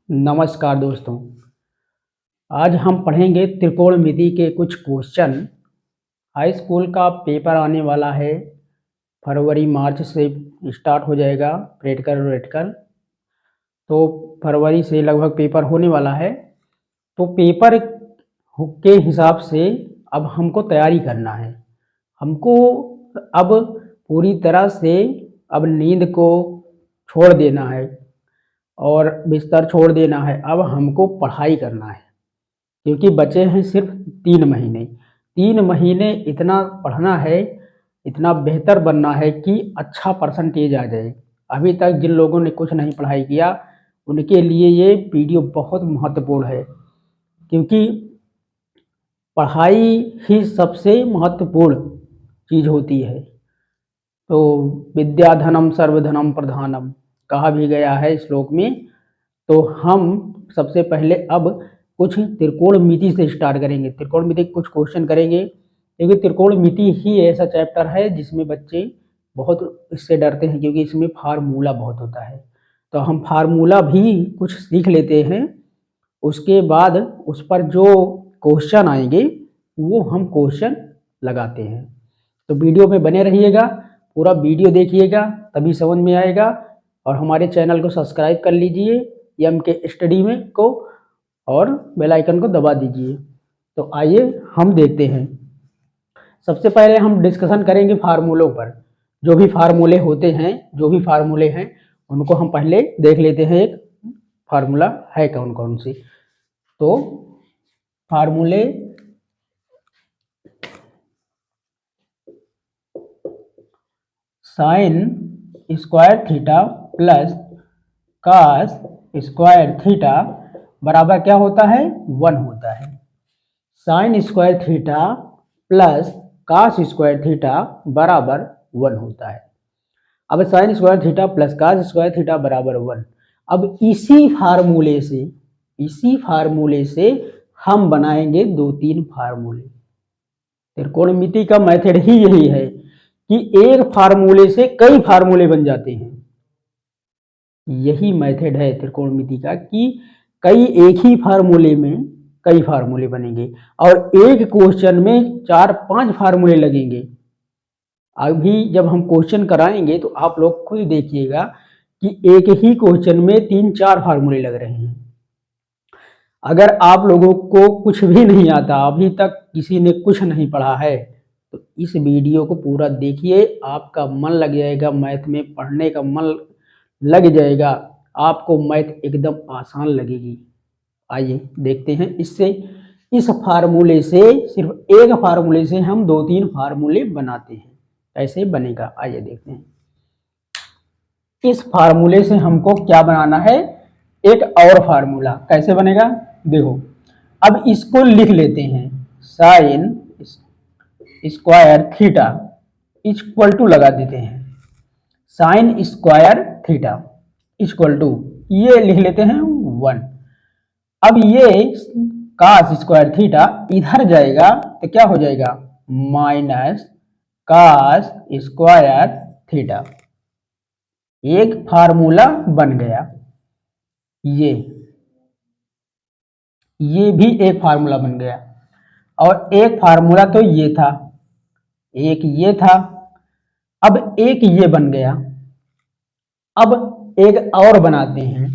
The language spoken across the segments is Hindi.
नमस्कार दोस्तों। आज हम पढ़ेंगे त्रिकोणमिति के कुछ क्वेश्चन। हाई स्कूल का पेपर आने वाला है, फरवरी मार्च से स्टार्ट हो जाएगा प्रैक्टिकल रेटिकल। तो फरवरी से लगभग पेपर होने वाला है। तो पेपर के हिसाब से अब हमको तैयारी करना है। हमको अब पूरी तरह से अब नींद को छोड़ देना है और बिस्तर छोड़ देना है। अब हमको पढ़ाई करना है, क्योंकि बचे हैं सिर्फ 3 महीने। 3 महीने इतना पढ़ना है, इतना बेहतर बनना है कि अच्छा परसेंटेज आ जाए। अभी तक जिन लोगों ने कुछ नहीं पढ़ाई किया उनके लिए ये वीडियो बहुत महत्वपूर्ण है, क्योंकि पढ़ाई ही सबसे महत्वपूर्ण चीज़ होती है। तो विद्या धनम सर्वधनम प्रधानम कहा भी गया है श्लोक में। तो हम सबसे पहले अब कुछ त्रिकोणमिति से स्टार्ट करेंगे। त्रिकोणमिति के कुछ क्वेश्चन करेंगे, क्योंकि त्रिकोणमिति ही ऐसा चैप्टर है जिसमें बच्चे बहुत इससे डरते हैं, क्योंकि इसमें फार्मूला बहुत होता है। तो हम फार्मूला भी कुछ सीख लेते हैं, उसके बाद उस पर जो क्वेश्चन आएंगे वो हम क्वेश्चन लगाते हैं। तो वीडियो में बने रहिएगा, पूरा वीडियो देखिएगा, तभी समझ में आएगा। और हमारे चैनल को सब्सक्राइब कर लीजिए एम के स्टडी में को, और बेल आइकन को दबा दीजिए। तो आइए हम देखते हैं। सबसे पहले हम डिस्कशन करेंगे फार्मूलों पर। जो भी फार्मूले होते हैं, जो भी फार्मूले हैं उनको हम पहले देख लेते हैं। एक फार्मूला है कौन कौन सी। तो फार्मूले sine square theta plus cos square theta बराबर क्या होता है? 1 होता है। Sine square theta plus cos square theta बराबर 1 होता है। अब sine square theta plus cos square theta बराबर 1। अब इसी फार्मूले से हम बनाएंगे 2-3 फार्मूले। त्रिकोणमिति का मेथड ही यही है कि एक फार्मूले से कई फार्मूले बन जाते हैं। यही मेथड है त्रिकोणमिति का कि कई एक ही फार्मूले में कई फार्मूले बनेंगे, और एक क्वेश्चन में 4-5 फार्मूले लगेंगे। अभी जब हम क्वेश्चन कराएंगे तो आप लोग खुद देखिएगा कि एक ही क्वेश्चन में 3-4 फार्मूले लग रहे हैं। अगर आप लोगों को कुछ भी नहीं आता, अभी तक किसी ने कुछ नहीं पढ़ा है, तो इस वीडियो को पूरा देखिए। आपका मन लग जाएगा, मैथ में पढ़ने का मन लग जाएगा, आपको मैथ एकदम आसान लगेगी। आइए देखते हैं। इस फार्मूले से, सिर्फ एक फार्मूले से हम 2-3 फार्मूले बनाते हैं। कैसे बनेगा आइए देखते हैं। इस फार्मूले से हमको क्या बनाना है? एक और फार्मूला। कैसे बनेगा देखो। अब इसको लिख लेते हैं। Sine square theta equal to लगा देते हैं। Sine square theta equal to, ये लिख लेते हैं 1। अब ये कास स्क्वायर थीटा इधर जाएगा तो क्या हो जाएगा? Minus cos square theta. एक फार्मूला बन गया। ये भी एक फार्मूला बन गया। और एक फार्मूला तो ये था, एक ये था, अब एक ये बन गया। अब एक और बनाते हैं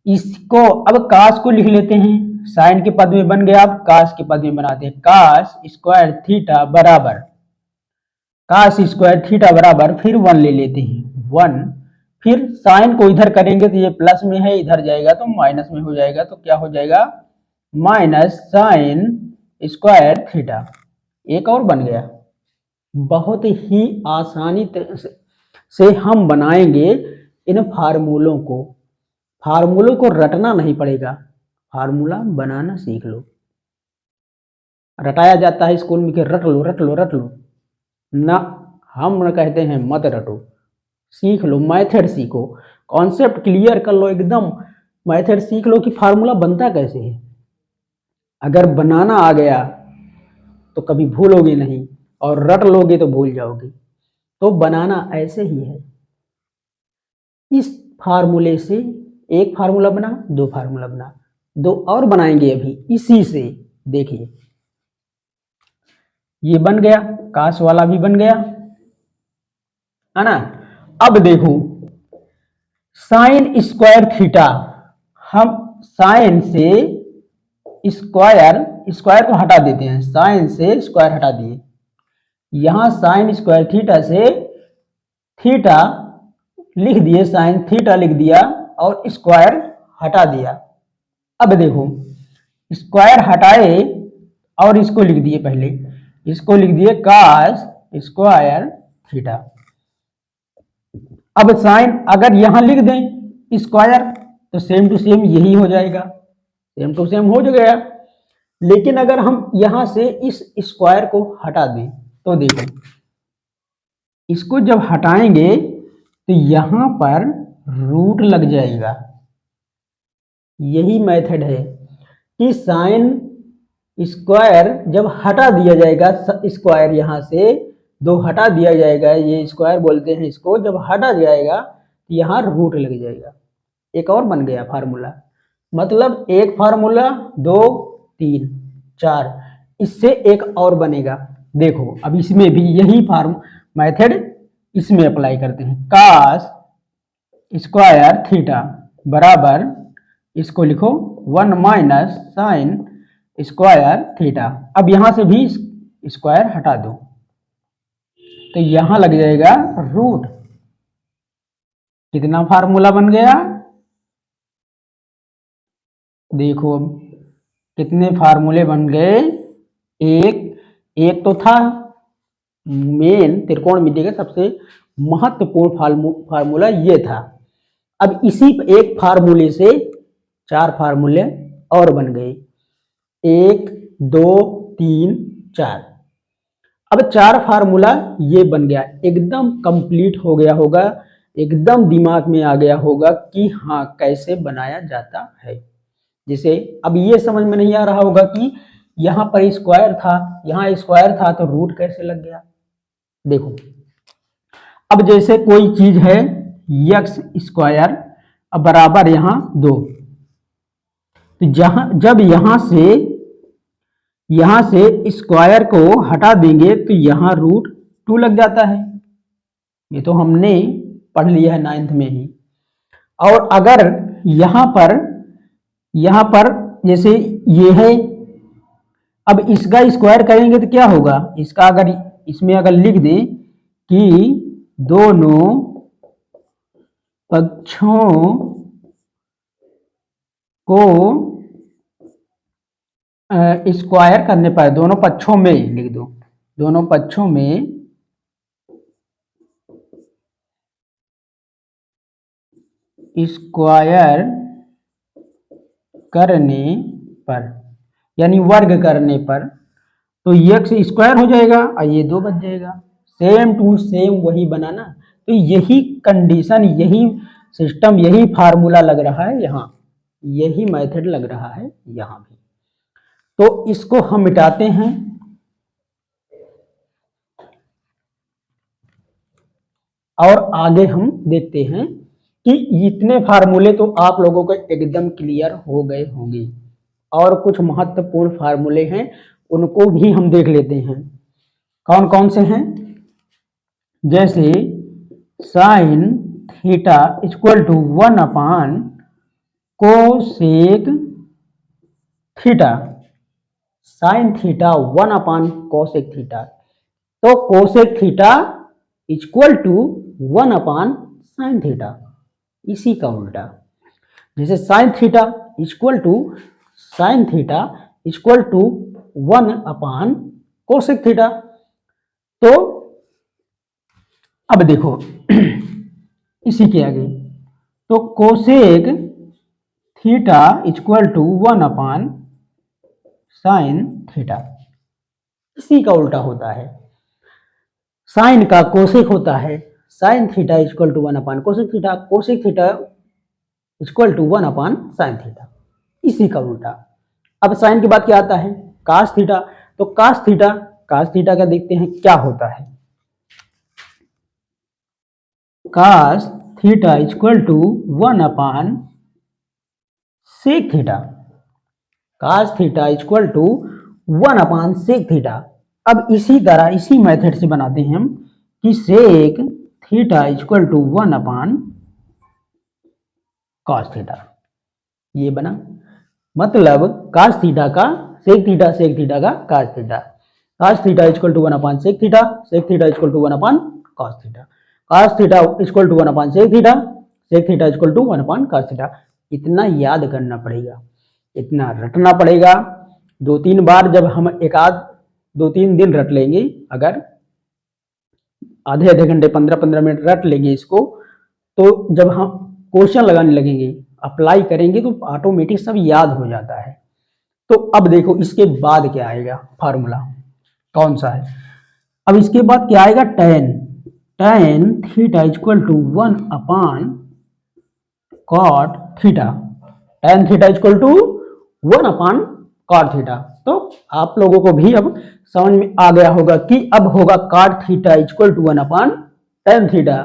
इसको। अब कास को लिख लेते हैं, साइन के पद में बन गया, अब कास के पद में बनाते हैं। कास स्क्वायर थीटा बराबर, कास स्क्वायर थीटा बराबर, फिर 1 ले लेते हैं 1। फिर साइन को इधर करेंगे तो ये प्लस में है, इधर जाएगा तो माइनस में हो जाएगा। तो क्या हो जाएगा? Minus sign square theta. एक और बन गया। बहुत ही आसानी से हम बनाएंगे इन फार्मूलों को। फार्मूलों को रटना नहीं पड़ेगा, फार्मूला बनाना सीख लो। रटाया जाता है स्कूल में कि रट लो रट लो रट लो ना, हम कहते हैं मत रटो, सीख लो, मेथड सीखो, कॉन्सेप्ट क्लियर कर लो एकदम। मेथड सीख लो कि फार्मूला बनता कैसे है। अगर बनाना आ गया तो कभी भूलोगे नहीं, और रट लोगे तो भूल जाओगे। तो बनाना ऐसे ही है। इस फार्मूले से एक फार्मूला बना, दो फार्मूला बना, दो और बनाएंगे अभी इसी से। देखिए ये बन गया, काश वाला भी बन गया, है ना। अब देखो साइन स्क्वायर थीटा, हम साइन से स्क्वायर, स्क्वायर को हटा देते हैं, साइन से स्क्वायर हटा दिए, यहां साइन स्क्वायर थीटा से थीटा लिख दिए, साइन थीटा लिख दिया और स्क्वायर हटा दिया। अब देखो स्क्वायर हटाए और इसको लिख दिए, पहले इसको लिख दिए cos स्क्वायर थीटा। अब साइन अगर यहां लिख दें स्क्वायर तो सेम टू सेम यही हो जाएगा, सेम टू सेम हो गया। लेकिन अगर हम यहां से इस स्क्वायर को हटा दें तो देखो इसको जब हटाएंगे तो यहां पर रूट लग जाएगा। यही मेथड है कि साइन स्क्वायर जब हटा दिया जाएगा, स्क्वायर यहां से दो हटा दिया जाएगा, ये स्क्वायर बोलते हैं इसको, जब हटा जाएगा तो यहां रूट लग जाएगा। एक और बन गया फार्मूला, मतलब एक फार्मूला, दो, तीन, चार, इससे एक और बनेगा। देखो अब इसमें भी यही मेथड इसमें अप्लाई करते हैं। cos स्क्वायर थीटा बराबर, इसको लिखो 1 माइनस साइन स्क्वायर थीटा। अब यहां से भी स्क्वायर हटा दो तो यहां लग जाएगा रूट। कितना फार्मूला बन गया, देखो अब कितने फार्मूले बन गए। एक तो था मेन त्रिकोणमिति का सबसे महत्वपूर्ण फार्मूला ये था। अब इसी एक फार्मूले से चार फार्मूले और बन गए, 1 2 3 4। अब चार फार्मूला ये बन गया, एकदम कंप्लीट हो गया होगा, एकदम दिमाग में आ गया होगा कि हाँ कैसे बनाया जाता है। जैसे अब ये समझ में नहीं आ रहा होगा कि यहां पर स्क्वायर था, यहां स्क्वायर था तो रूट कैसे लग गया। देखो अब जैसे कोई चीज है x स्क्वायर अब बराबर यहां 2, तो जब यहां से स्क्वायर को हटा देंगे तो यहां रूट 2 लग जाता है। ये तो हमने पढ़ लिया है 9th में ही। और अगर यहां पर जैसे ये है, अब इसका स्क्वायर करेंगे तो क्या होगा, इसका अगर इसमें अगर लिख दें कि दोनों पक्षों को स्क्वायर करने पर, दोनों पक्षों में लिख दो, दोनों पक्षों में स्क्वायर करने पर, यानी वर्ग करने पर, तो x स्क्वायर हो जाएगा और ये 2 बच जाएगा। सेम टू सेम वही बनाना। तो यही कंडीशन, यही सिस्टम, यही फार्मूला लग रहा है यहाँ, यही मेथड लग रहा है यहाँ भी। तो इसको हम मिटाते हैं और आगे हम देखते हैं कि इतने फार्मूले तो आप लोगों को एकदम क्लियर हो गए होंगे। और कुछ महत्वपूर्ण फार्मूले हैं उनको भी हम देख लेते हैं। कौन कौन से हैं, जैसे sine theta equal to 1 upon cosec theta, sine theta 1 upon cosec theta, तो cosec theta equal to 1 upon sine theta, इसी का उल्टा। जैसे sine theta equal to 1 upon cosec theta. तो अब देखो इसी के आगे, तो cosec theta equal to 1 upon sine theta, इसी का उल्टा होता है। साइन का कोसेक होता है, sine theta equal to 1 upon cosec theta, cosec theta equal to 1 upon sine theta, इसी का उल्टा। अब साइन के बाद क्या आता है, कास थीटा। तो कास थीटा का देखते हैं क्या होता है। Cos theta equal to 1 upon sec theta, cos theta equal to 1 upon sec theta. अब इसी तरह इसी मेथड से बनाते हैं हम कि sec theta equal to 1 upon cos theta, ये बना। मतलब cos थीटा का सेक थीटा का cos theta, cos theta equal to 1 upon sec theta equal to 1 upon cos theta, cos theta equal to 1 upon sec theta equal to 1 upon cos theta. इतना याद करना पड़ेगा, इतना रटना पड़ेगा। 2-3 बार जब हम एक आध 2-3 दिन रट लेंगे, अगर आधे आधे घंटे 15-15 मिनट रट लेंगे इसको, तो जब हम क्वेश्चन लगाने लगेंगे, अप्लाई करेंगे, तो ऑटोमेटिक सब याद हो जाता है। तो अब देखो इसके बाद क्या आएगा, फार्मूला कौन सा है। अब इसके बाद क्या आएगा, tan theta equal to 1 upon cot theta, tan theta equal to 1 upon cot theta. तो आप लोगों को भी अब समझ में आ गया होगा कि अब होगा cot theta equal to 1 upon tan theta,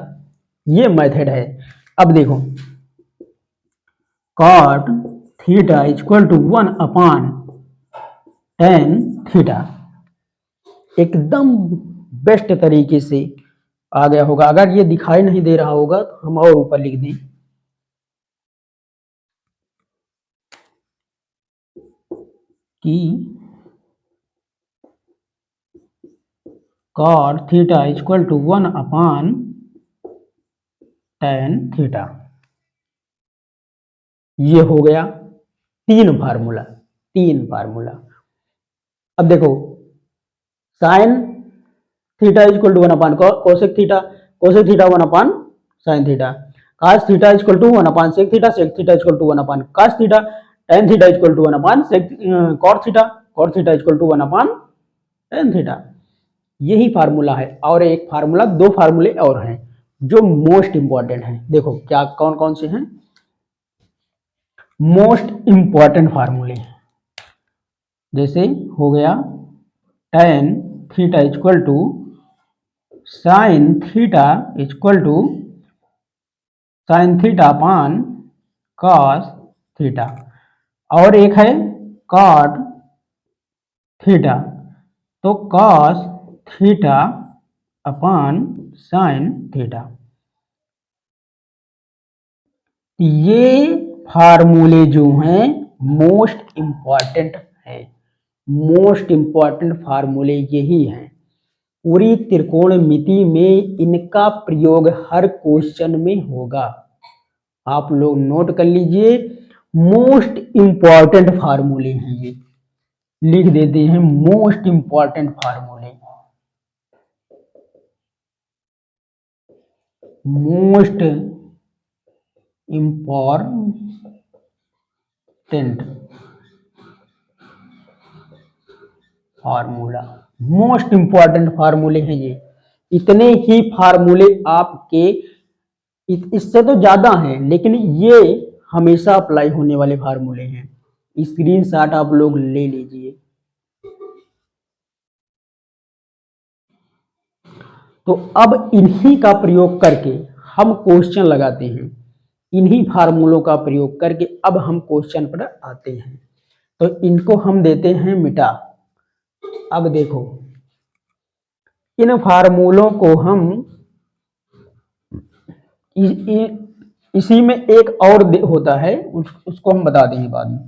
ये मेथड है। अब देखो cot theta equal to 1 upon tan theta, एकदम बेस्ट तरीके से आ गया होगा। अगर ये दिखाई नहीं दे रहा होगा तो हम और ऊपर लिख दें कि cot theta equal to 1 upon tan theta, ये हो गया तीन फार्मूला। अब देखो sine theta equal to 1 upon cosec theta 1 upon sine theta, cos theta equal to 1 upon sec theta equal to 1 upon cos theta, tan theta equal to 1 upon cot theta equal to 1 upon tan theta. यही फार्मूला है। और एक फार्मूला, दो फार्मूले और हैं जो मोस्ट इंपॉर्टेंट हैं। देखो क्या कौन कौन से हैं मोस्ट इंपॉर्टेंट फार्मूले, जैसे हो गया tan theta equal to sine theta equal to sine theta upon cos theta, और एक है कॉट थीटा, तो cos theta upon sine theta. ये फार्मूले जो हैं मोस्ट इंपॉर्टेंट है, मोस्ट इंपॉर्टेंट फार्मूले यही हैं। पूरी त्रिकोणमिति में इनका प्रयोग हर क्वेश्चन में होगा। आप लोग नोट कर लीजिए, मोस्ट इंपॉर्टेंट फार्मूले हैं ये, लिख देते हैं मोस्ट इंपॉर्टेंट फार्मूले, most important formula, most important फार्मूले हैं ये। इतने ही फार्मूले आपके, इससे तो ज्यादा हैं, लेकिन ये हमेशा अप्लाई होने वाले फार्मूले हैं। स्क्रीनशॉट आप लोग ले लीजिए। तो अब इन्हीं का प्रयोग करके हम क्वेश्चन लगाते हैं, इन्हीं फार्मूलों का प्रयोग करके अब हम क्वेश्चन पर आते हैं। तो इनको हम देते हैं मिटा। अब देखो इन फार्मूलों को हम इसी में एक और होता है, उसको हम बता देंगे बाद में,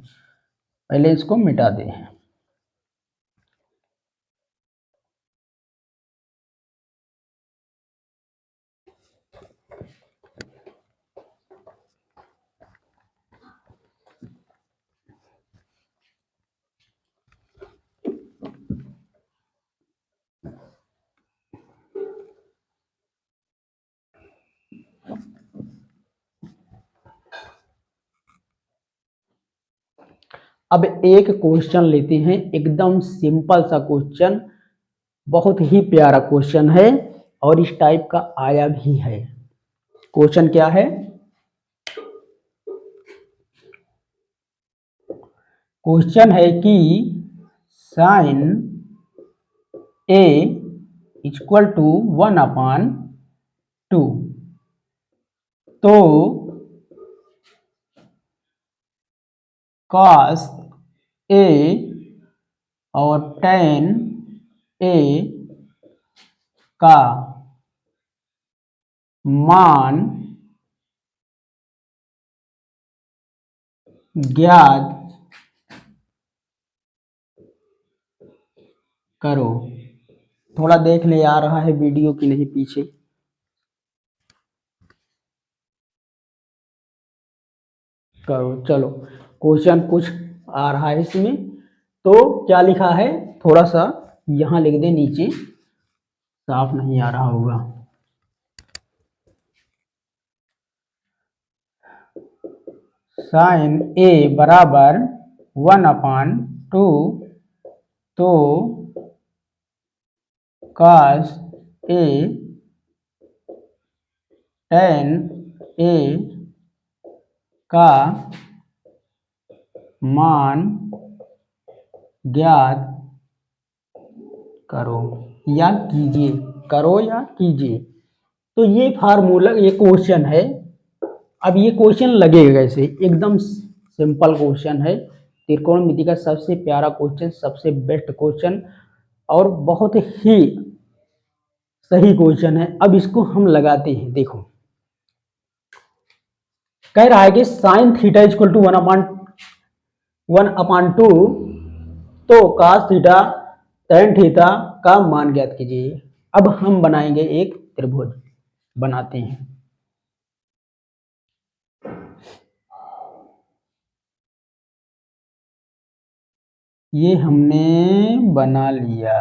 पहले इसको मिटा दें। अब एक क्वेश्चन लेते हैं, एकदम सिंपल सा क्वेश्चन, बहुत ही प्यारा क्वेश्चन है और इस टाइप का आया भी है। क्वेश्चन क्या है, क्वेश्चन है कि साइन ए इक्वल टू 1 अपान 2, तो कॉस ए और tan ए का मान ज्ञात करो। थोड़ा देख ले आ रहा है वीडियो की नहीं पीछे। करो चलो, क्वेश्चन कुछ आ रहा है इसमें। तो क्या लिखा है, थोड़ा सा यहां लिख दे, नीचे साफ नहीं आ रहा होगा। साइन ए बराबर 1/2 तो कॉस ए tan ए का मान ज्ञात करो या कीजिए, करो या कीजिए। तो ये फार्मूला, ये क्वेश्चन है। अब ये क्वेश्चन लगेगा कैसे, एकदम सिंपल क्वेश्चन है। त्रिकोणमिति का सबसे प्यारा क्वेश्चन, सबसे बेस्ट क्वेश्चन और बहुत ही सही क्वेश्चन है। अब इसको हम लगाते हैं। देखो, कह रहा है कि साइन थीटा इक्वल टू 1/2 तो cos थीटा tan थीटा का मान ज्ञात कीजिए। अब हम बनाएंगे एक त्रिभुज, बनाते हैं। ये हमने बना लिया,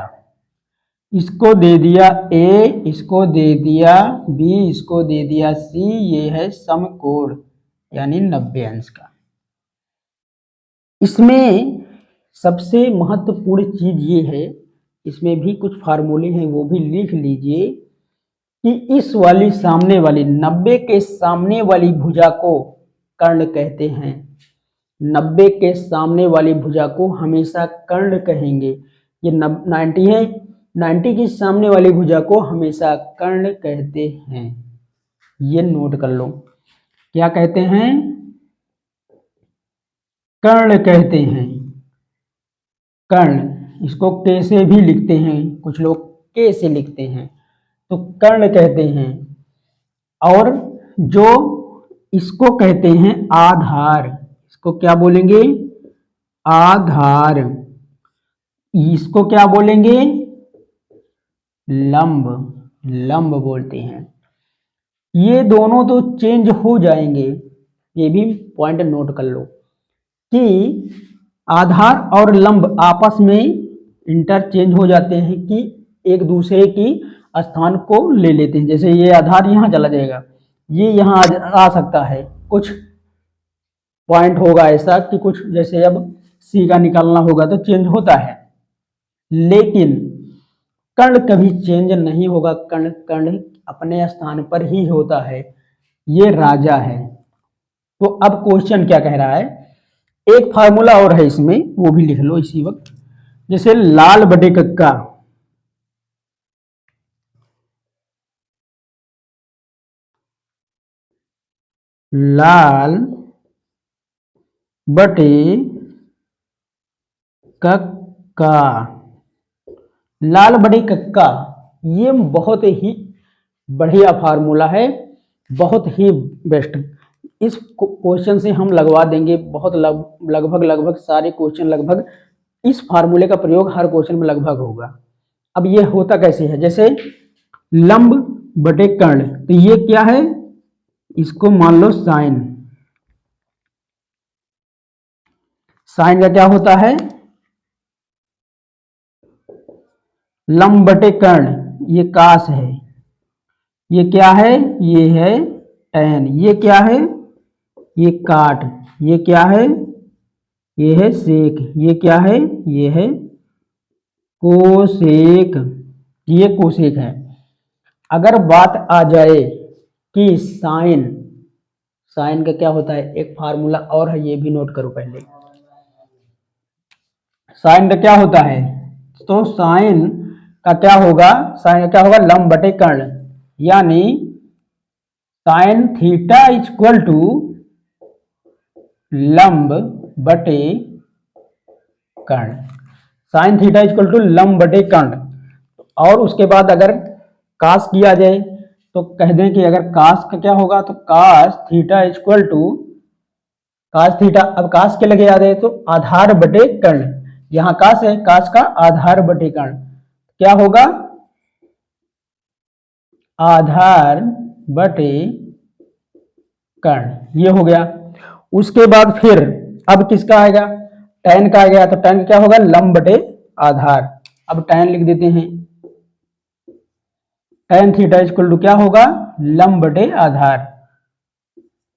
इसको दे दिया ए, इसको दे दिया बी, इसको दे दिया सी। ये है समकोण यानी 90 अंश का। इसमें सबसे महत्वपूर्ण चीज ये है, इसमें भी कुछ फार्मूले हैं वो भी लिख लीजिए कि इस वाली सामने वाली 90 के सामने वाली भुजा को कर्ण कहते हैं। 90 के सामने वाली भुजा को हमेशा कर्ण कहेंगे। ये 90 है, 90 के सामने वाली भुजा को हमेशा कर्ण कहते हैं। ये नोट कर लो, क्या कहते हैं, कर्ण कहते हैं। कर्ण, इसको के से भी लिखते हैं, कुछ लोग के से लिखते हैं, तो कर्ण कहते हैं। और जो इसको कहते हैं आधार, इसको क्या बोलेंगे, आधार। इसको क्या बोलेंगे, लंब, लंब बोलते हैं। ये दोनों तो चेंज हो जाएंगे, ये भी पॉइंट नोट कर लो कि आधार और लंब आपस में इंटरचेंज हो जाते हैं, कि एक दूसरे की स्थान को ले लेते हैं। जैसे ये आधार यहाँ चला जाएगा, ये यहाँ आ सकता है। कुछ पॉइंट होगा ऐसा कि कुछ, जैसे अब सी का निकालना होगा तो चेंज होता है, लेकिन कर्ण कभी चेंज नहीं होगा। कर्ण कर्ण अपने स्थान पर ही होता है, ये राजा है। तो अब क्वेश्चन क्या कह रहा है, एक फार्मूला और है इसमें, वो भी लिख लो इसी वक्त। जैसे लाल बटे कक्का, लाल बटे कक्का, लाल बटे कक्का, ये बहुत ही बढ़िया फार्मूला है, बहुत ही बेस्ट। इस क्वेश्चन से हम लगवा देंगे बहुत लगभग सारे क्वेश्चन, लगभग इस फार्मूले का प्रयोग हर क्वेश्चन में लगभग होगा। अब ये होता कैसे है, जैसे लंब बटे कर्ण, तो ये क्या है, इसको मान लो साइन। साइन का क्या होता है, लंब बटे कर्ण, ये कास है। ये क्या है, ये है टैन। ये क्या है, ये काट। ये क्या है, ये है सेक। ये क्या है, ये है कोसेक। ये कोसेक है। अगर बात आ जाए कि साइन, साइन का क्या होता है, एक फार्मूला और है, ये भी नोट करो पहले। साइन का क्या होता है, तो साइन का क्या होगा, साइन का क्या होगा, लंब बटे कर्ण, यानी साइन थीटा इक्वल टू लंब बटे कर्ण, साइन थीटा इक्वल टू लंब बटे कर्ण। और उसके बाद अगर कास किया जाए तो कह दें कि अगर कास का क्या होगा, तो cos theta equal to cos theta, अब कास के लगे आ जाए तो आधार बटे कर्ण, यहां कास है, कास का आधार बटे कर्ण क्या होगा, आधार बटे कर्ण, ये हो गया। उसके बाद फिर अब किसका आएगा, tan का आ गया, तो tan क्या होगा, लंब बटे आधार। अब tan लिख देते हैं, tan थीटा इक्वल टू क्या होगा, लंब बटे आधार,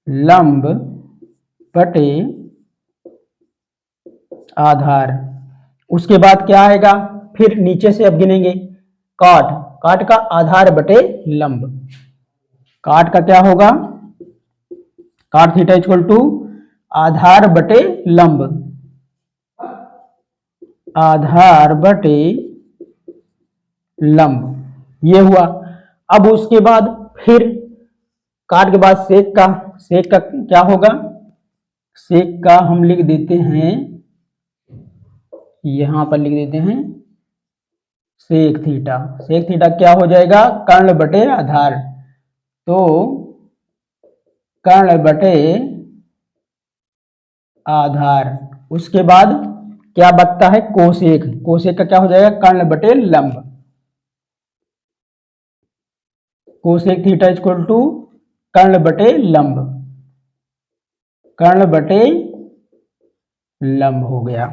लंब बटे आधार। उसके बाद क्या आएगा, फिर नीचे से अब गिनेंगे, काट, काट का आधार बटे लंब, काट का क्या होगा, काट थीटा इक्वल टू आधार बटे लंब, आधार बटे लंब, ये हुआ। अब उसके बाद फिर काट के बाद सेक का, सेक का क्या होगा, सेक का हम लिख देते हैं, यहां पर लिख देते हैं सेक थीटा, सेक थीटा क्या हो जाएगा, कर्ण बटे आधार, तो कर्ण बटे आधार। उसके बाद क्या बचता है, कोसेक, कोसेक का क्या हो जाएगा, कर्ण बटे लंब, कोसेक थीटा इक्वल टू कर्ण बटे लंब, कर्ण बटे लंब हो गया।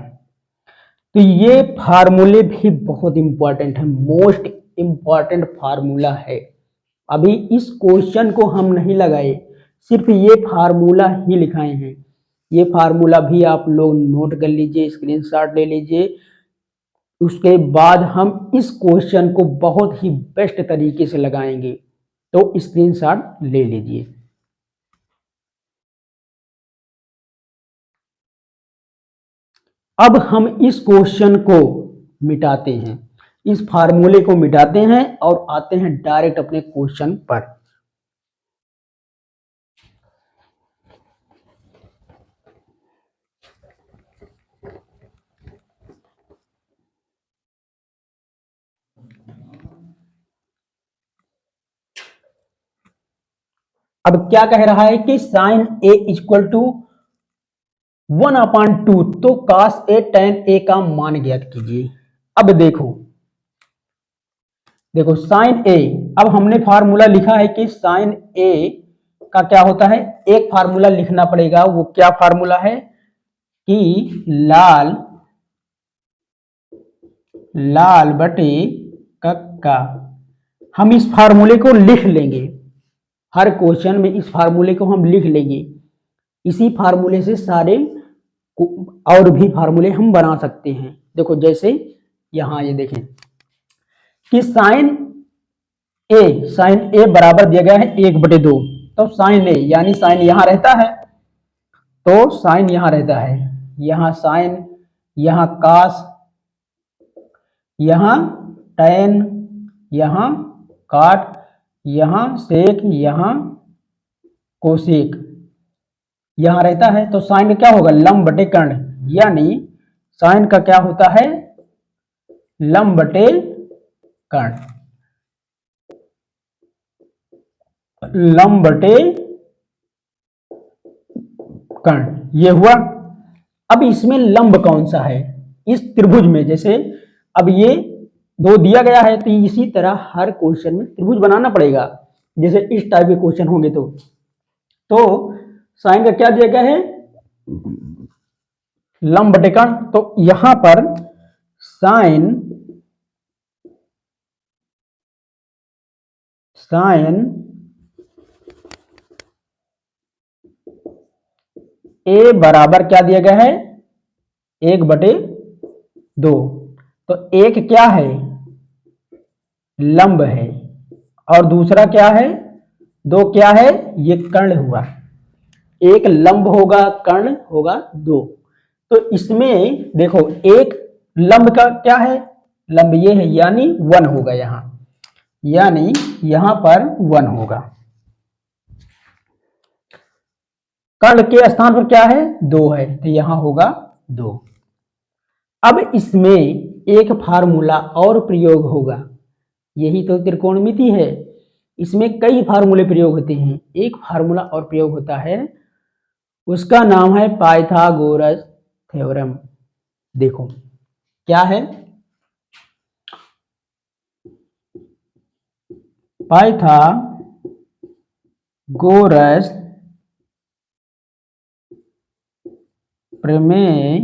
तो ये फार्मूले भी बहुत इंपॉर्टेंट है, मोस्ट इंपॉर्टेंट फार्मूला है। अभी इस क्वेश्चन को हम नहीं लगाए, सिर्फ ये फार्मूला ही लिखाए हैं, ये फार्मूला भी आप लोग नोट कर लीजिए, स्क्रीनशॉट ले लीजिए। उसके बाद हम इस क्वेश्चन को बहुत ही बेस्ट तरीके से लगाएंगे, तो स्क्रीनशॉट ले लीजिए। अब हम इस क्वेश्चन को मिटाते हैं, इस फार्मूले को मिटाते हैं और आते हैं डायरेक्ट अपने क्वेश्चन पर। अब क्या कह रहा है कि साइन ए इक्वल टू 1/2, तो कास ए tan ए का मान ज्ञात कीजिए। अब देखो देखो साइन ए, अब हमने फार्मूला लिखा है कि साइन ए का क्या होता है, एक फार्मूला लिखना पड़ेगा, वो क्या फार्मूला है कि लाल लाल बटे कक्का। हम इस फार्मूले को लिख लेंगे, हर क्वेश्चन में इस फार्मूले को हम लिख लेंगे, इसी फार्मूले से सारे और भी फार्मूले हम बना सकते हैं। देखो जैसे यहां ये देखें कि साइन ए बराबर दिया गया है 1/2, तो साइन ए यानी साइन यहां रहता है, तो साइन यहां रहता है, यहां साइन, यहां कास, यहां टैन, यहां काट, यहां सेक, यहां कोसेक, यहां रहता है, तो साइन का क्या होगा, लंब बटे कर्ण, यानी साइन का क्या होता है, लंब बटे कर्ण, लंब बटे कर्ण, ये हुआ। अब इसमें लंब कौन सा है, इस त्रिभुज में, जैसे अब ये दो दिया गया है, तो इसी तरह हर क्वेश्चन में त्रिभुज बनाना पड़ेगा, जैसे इस टाइप के क्वेश्चन होंगे तो साइन का क्या दिया गया है, लंब बटे कर्ण, तो यहां पर साइन ए बराबर क्या दिया गया है, 1/2, तो एक क्या है, लंब है, और दूसरा क्या है, दो क्या है, ये कर्ण हुआ, एक लंब होगा, कर्ण होगा 2। तो इसमें देखो एक लंब का क्या है, लंब ये है, यानी 1 होगा यहां, यानी यहां पर 1 होगा। कर्ण के स्थान पर क्या है 2 है, तो यहां होगा 2। अब इसमें एक फार्मूला और प्रयोग होगा, यही तो त्रिकोणमिति है। इसमें कई फार्मूले प्रयोग होते हैं, एक फार्मूला और प्रयोग होता है, उसका नाम है पाइथागोरस थ्योरम। देखो क्या है, पाइथागोरस प्रमेय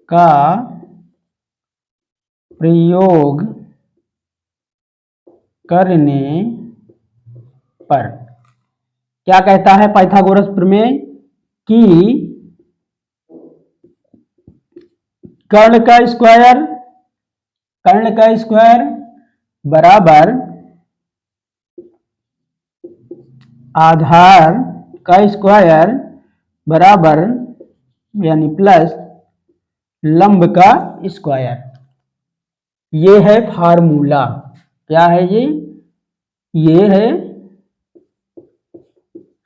का प्रयोग करने पर क्या कहता है पाइथागोरस प्रमेय कि कर्ण का स्क्वायर बराबर आधार का स्क्वायर बराबर यानी प्लस लंब का स्क्वायर। ये है फार्मूला। क्या है ये है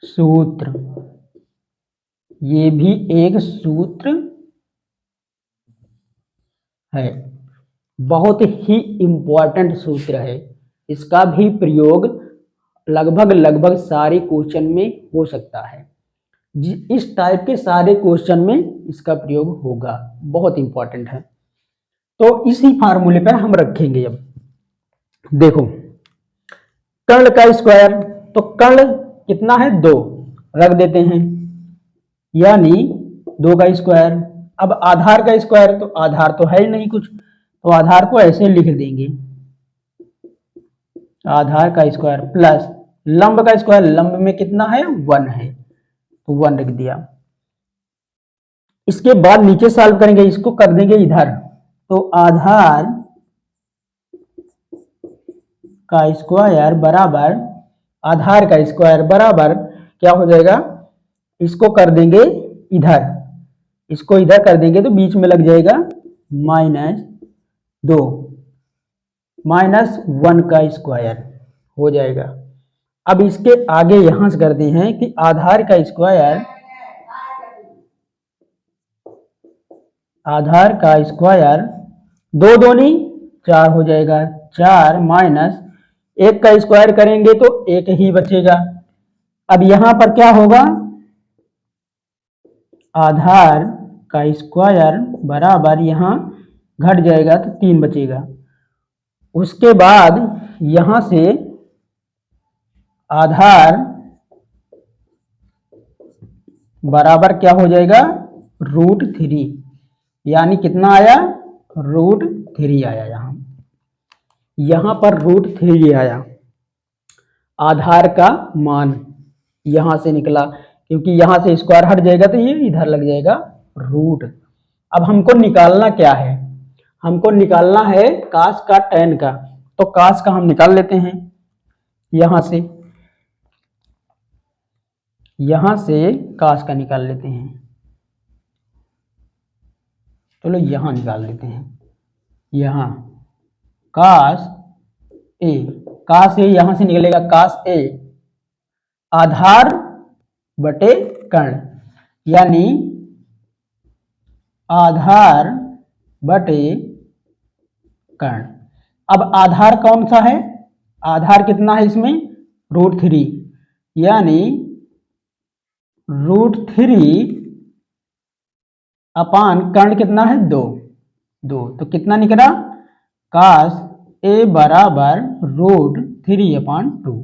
सूत्र, ये भी एक सूत्र है, बहुत ही इंपॉर्टेंट सूत्र है। इसका भी प्रयोग लगभग सारे क्वेश्चन में हो सकता है। इस टाइप के सारे क्वेश्चन में इसका प्रयोग होगा, बहुत इंपॉर्टेंट है। तो इसी फार्मूले पर हम रखेंगे। अब देखो कर्ण का स्क्वायर, तो कर्ण कितना है 2, रख देते हैं, यानी 2 का स्क्वायर। अब आधार का स्क्वायर, तो आधार तो है ही नहीं कुछ, तो आधार को ऐसे लिख देंगे, आधार का स्क्वायर प्लस लंब का स्क्वायर, लंब में कितना है 1 है, तो 1 रख दिया। इसके बाद नीचे सॉल्व करेंगे, इसको कर देंगे इधर, तो आधार का स्क्वायर बराबर आधार का स्क्वायर बराबर क्या हो जाएगा, इसको कर देंगे इधर, इसको इधर कर देंगे तो बीच में लग जाएगा -2 -1 का स्क्वायर हो जाएगा। अब इसके आगे यहां से करते हैं कि आधार का स्क्वायर 2 दूनी 4 हो जाएगा, 4 माइनस 1 का स्क्वायर करेंगे तो 1 ही बचेगा। अब यहां पर क्या होगा, आधार का स्क्वायर बराबर यहां घट जाएगा तो 3 बचेगा। उसके बाद यहां से आधार बराबर क्या हो जाएगा √3, यानी कितना आया √3 आया। यहां पर √3 आया, आधार का मान यहां से निकला, क्योंकि यहां से स्क्वायर हट जाएगा तो ये इधर लग जाएगा रूट। अब हमको निकालना क्या है, हमको निकालना है कास का tan का, तो कास का हम निकाल लेते हैं, यहां से कास का निकाल लेते हैं। चलो यहां निकाल लेते हैं, यहां कास ए यहां से निकलेगा कास ए आधार बटे कर्ण, यानी आधार बटे कर्ण। अब आधार कौन सा है, आधार कितना है इसमें √3, यानी √3 अपान कर्ण कितना है 2, तो कितना निकला कास ए बराबर √3/2।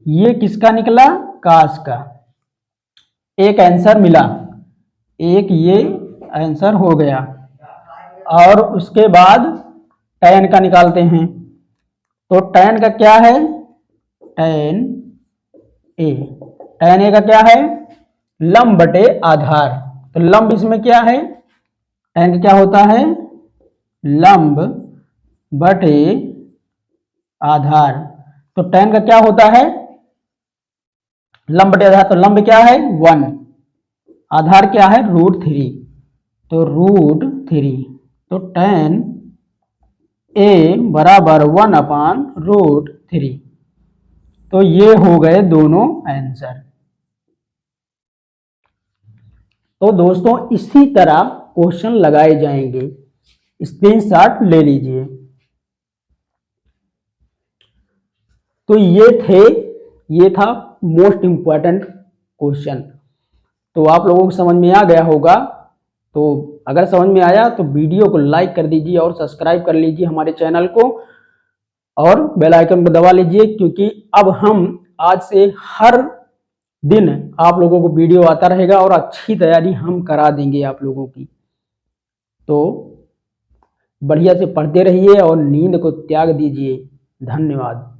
ये किसका निकला कास का, एक आंसर मिला, एक ये आंसर हो गया। और उसके बाद tan का निकालते हैं, तो tan का क्या है tan a का क्या है लंब बटे आधार, तो लंब इसमें क्या है tan का क्या होता है लंब बटे आधार, तो tan का क्या होता है लंब बटे आधार, तो लंब क्या है 1, आधार क्या है √3, तो √3, तो tan a बराबर 1/√3। तो ये हो गए दोनों आंसर। तो दोस्तों इसी तरह क्वेश्चन लगाए जाएंगे, स्क्रीनशॉट ले लीजिए। तो ये था मोस्ट इंपॉर्टेंट क्वेश्चन। तो आप लोगों को समझ में आ गया होगा। तो अगर समझ में आया तो वीडियो को लाइक कर दीजिए और सब्सक्राइब कर लीजिए हमारे चैनल को, और बेल आइकन को दबा लीजिए, क्योंकि अब हम आज से हर दिन आप लोगों को वीडियो आता रहेगा और अच्छी तैयारी हम करा देंगे आप लोगों की। तो बढ़िया से पढ़ते रहिए और नींद को त्याग दीजिए। धन्यवाद।